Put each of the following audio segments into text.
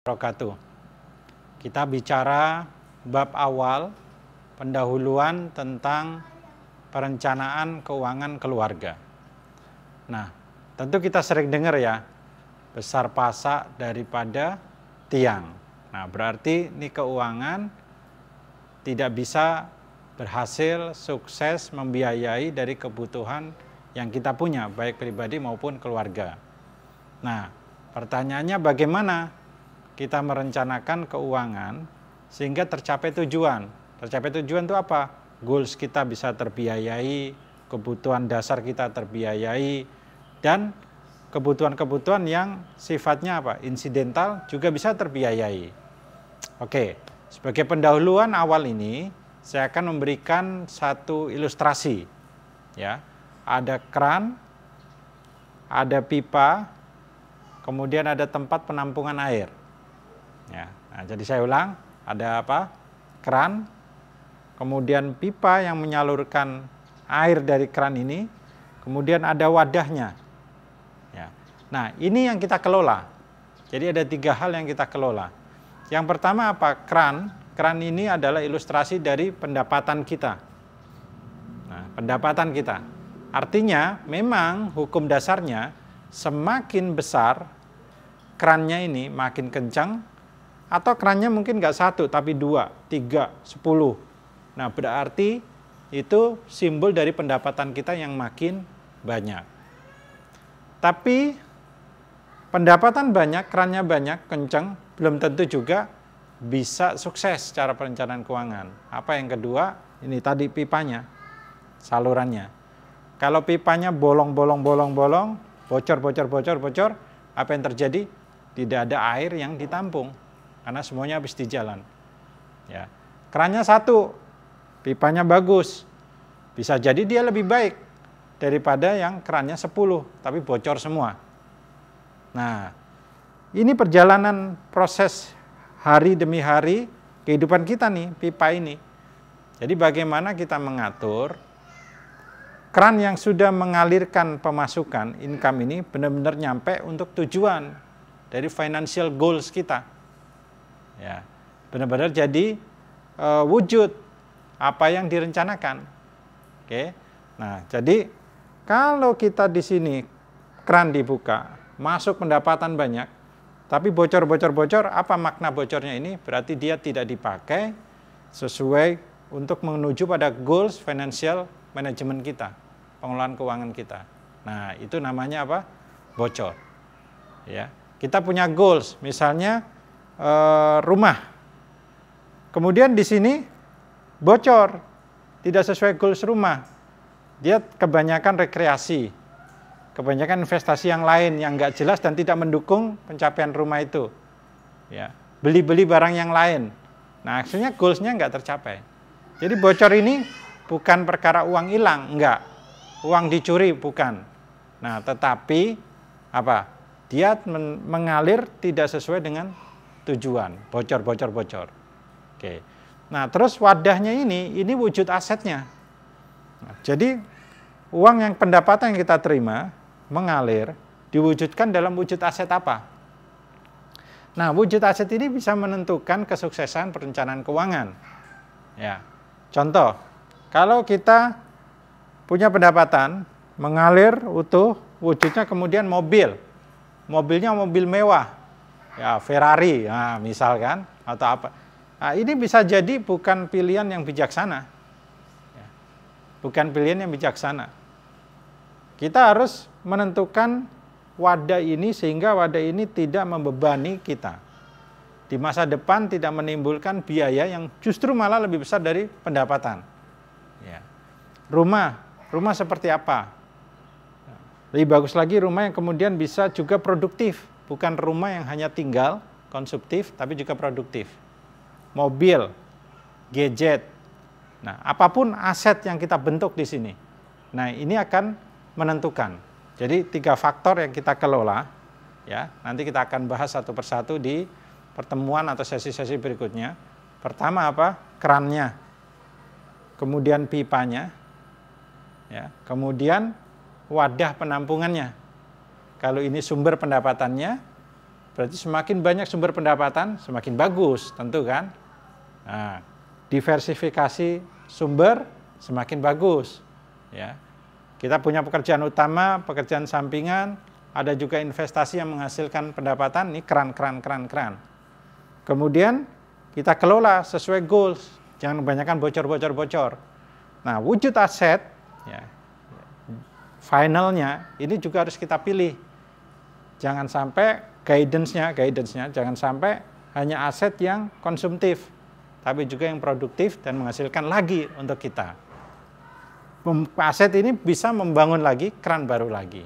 Wabarakatuh. Kita bicara bab awal pendahuluan tentang perencanaan keuangan keluarga. Nah, tentu kita sering dengar ya, besar pasak daripada tiang. Nah, berarti ini keuangan tidak bisa berhasil sukses membiayai dari kebutuhan yang kita punya, baik pribadi maupun keluarga. Nah, pertanyaannya bagaimana kita merencanakan keuangan sehingga tercapai tujuan. Tercapai tujuan itu apa? Goals kita bisa terbiayai, kebutuhan dasar kita terbiayai, dan kebutuhan-kebutuhan yang sifatnya apa? Insidental juga bisa terbiayai. Oke, sebagai pendahuluan awal ini, saya akan memberikan satu ilustrasi. Ya, ada keran, ada pipa, kemudian ada tempat penampungan air. Ya, nah, jadi saya ulang, ada apa? Keran, kemudian pipa yang menyalurkan air dari keran ini, kemudian ada wadahnya. Ya. Nah, ini yang kita kelola. Jadi ada 3 hal yang kita kelola. Yang pertama apa? Keran. Keran ini adalah ilustrasi dari pendapatan kita. Nah, pendapatan kita. Artinya memang hukum dasarnya semakin besar kerannya ini makin kencang, atau kerannya mungkin nggak 1 tapi 2, 3, 10. Nah, berarti itu simbol dari pendapatan kita yang makin banyak. Tapi pendapatan banyak, kerannya banyak, kencang, belum tentu juga bisa sukses secara perencanaan keuangan. Apa yang kedua? Ini tadi pipanya, salurannya. Kalau pipanya bolong, bocor, apa yang terjadi? Tidak ada air yang ditampung, karena semuanya habis di jalan. Ya. Kerannya 1, pipanya bagus. Bisa jadi dia lebih baik daripada yang kerannya 10, tapi bocor semua. Nah, ini perjalanan proses hari demi hari kehidupan kita nih, pipa ini. Jadi bagaimana kita mengatur keran yang sudah mengalirkan pemasukan, income ini benar-benar nyampe untuk tujuan dari financial goals kita. Ya, benar-benar jadi wujud apa yang direncanakan. Oke. Nah, jadi kalau kita di sini keran dibuka, masuk pendapatan banyak, tapi bocor, apa makna bocornya ini? Berarti dia tidak dipakai sesuai untuk menuju pada goals financial management kita, pengelolaan keuangan kita. Nah, itu namanya apa? Bocor. Ya, kita punya goals, misalnya rumah. Kemudian di sini bocor, tidak sesuai goals rumah. Dia kebanyakan rekreasi, kebanyakan investasi yang lain yang nggak jelas dan tidak mendukung pencapaian rumah itu. Ya, beli-beli barang yang lain. Nah, akhirnya goalsnya nggak tercapai. Jadi bocor ini bukan perkara uang hilang, enggak. Uang dicuri, bukan. Nah, tetapi apa? Dia mengalir tidak sesuai dengan tujuan, bocor. Oke. Nah, terus wadahnya ini wujud asetnya. Nah, jadi uang yang pendapatan yang kita terima mengalir diwujudkan dalam wujud aset apa? Nah, wujud aset ini bisa menentukan kesuksesan perencanaan keuangan. Ya. Contoh, kalau kita punya pendapatan mengalir utuh, wujudnya kemudian mobil. Mobilnya mobil mewah. Ya, Ferrari, nah, misalkan, atau apa. Nah, ini bisa jadi bukan pilihan yang bijaksana. Ya, bukan pilihan yang bijaksana. Kita harus menentukan wadah ini sehingga wadah ini tidak membebani kita. Di masa depan tidak menimbulkan biaya yang justru malah lebih besar dari pendapatan. Ya. Rumah seperti apa? Lebih bagus lagi rumah yang kemudian bisa juga produktif. Bukan rumah yang hanya tinggal, konsumtif, tapi juga produktif. Mobil, gadget. Nah, apapun aset yang kita bentuk di sini. Nah, ini akan menentukan. Jadi 3 faktor yang kita kelola. Ya, nanti kita akan bahas satu persatu di pertemuan atau sesi-sesi berikutnya. Pertama apa? Kerannya. Kemudian pipanya. Ya, kemudian wadah penampungannya. Kalau ini sumber pendapatannya, berarti semakin banyak sumber pendapatan, semakin bagus, tentu kan? Nah, diversifikasi sumber semakin bagus, ya. Kita punya pekerjaan utama, pekerjaan sampingan, ada juga investasi yang menghasilkan pendapatan, ini keren. Kemudian kita kelola sesuai goals, jangan kebanyakan bocor. Nah, wujud aset, ya, finalnya ini juga harus kita pilih. Jangan sampai guidance-nya jangan sampai hanya aset yang konsumtif, tapi juga yang produktif dan menghasilkan lagi untuk kita. Aset ini bisa membangun lagi keran baru lagi,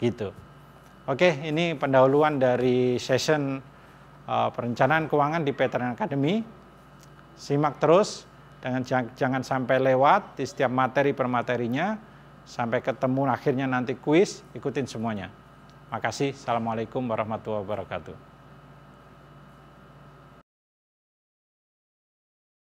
gitu. Oke, ini pendahuluan dari session perencanaan keuangan di Veteran Academy. Simak terus, jangan sampai lewat di setiap materi per materinya. Sampai ketemu akhirnya nanti kuis, ikutin semuanya. Makasih. Assalamualaikum warahmatullahi wabarakatuh.